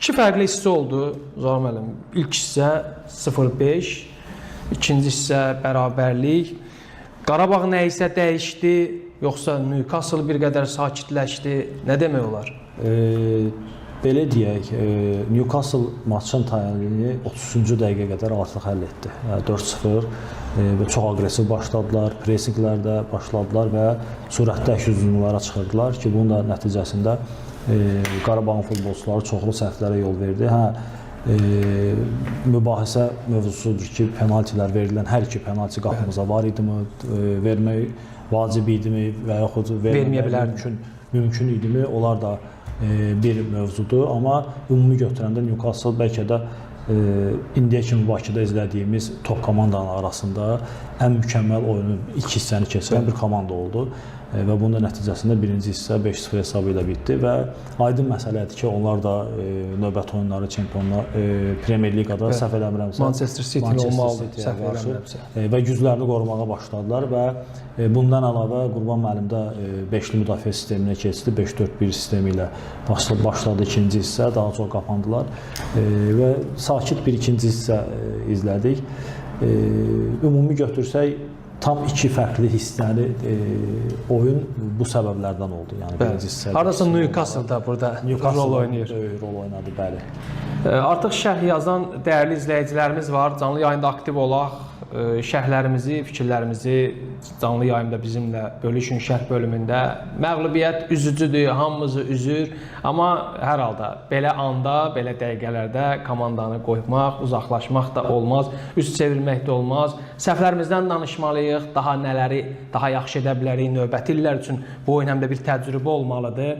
İki fərqli hissə oldu Zaur müəllim. İlk hissə 0-5, ikinci hissə bərabərlik. Qarabağ nə isə dəyişdi, yoxsa Newcastle bir qədər sakitləşdi? Nə demək olar? Belə deyək, Newcastle maçın tayini 33-cü dəqiqəyə qədər artıq həll etdi. 4-0 və çox aqressiv başladılar, presinqlərdə başladılar və sürətli hücumlara çıxırdılar ki, bunun da nəticəsində Qarabağın futbolçuları çoxlu səhvlərə yol verdi. Mübahisə mövzusudur ki, penaltilər verilən hər iki penalti qapımıza var idimi, vermək vacib idimi və yaxud verməyə mümkün idimi, onlar da bir mövzudur. Amma ümumi götürəndə Newcastle bəlkə də indiyə kimi Bakıda izlədiyimiz top komandanın arasında ən mükəmməl oyunu iki hissəni keçirən bir komanda oldu. Və bunun nəticəsində birinci hissə 5-0 hesabı ilə bitdi və aydın məsələdir ki, onlar da növbəti oyunları Çempionlar Premier Liqada səhv eləmirəmsə Manchester City olmalıdır, səhv eləmirəmsə və güclərini qorumağa başladılar və bundan əlavə Qurban müəllim də beşli müdafiə sisteminə keçdi, 5-4-1 sistemi ilə başladı ikinci hissə, daha çox qapandılar və sakit bir ikinci hissə izlədik. Ümumi götürsək, tam iki fərqli hissəli oyun bu səbəblərdən oldu. Yəni birinci hissə. Hardasa Newcastle da burada rol oynayır. Rol oynadı, bəli. Artıq şərh yazan dəyərli izləyicilərimiz var. Canlı yayında aktiv olaq. Şərhlərimizi, fikirlərimizi canlı yayımda bizimlə bölüşün şərh bölümündə. Məğlubiyyət üzücüdür, hamımızı üzür. Amma hər halda belə anda, belə dəqiqələrdə komandanı qoymaq, uzaqlaşmaq da olmaz, üz çevirmək də olmaz. Səhvlərimizdən danışmalıyıq, daha nələri daha yaxşı edə bilərik, növbəti illər üçün bu oyun həm də bir təcrübə olmalıdır.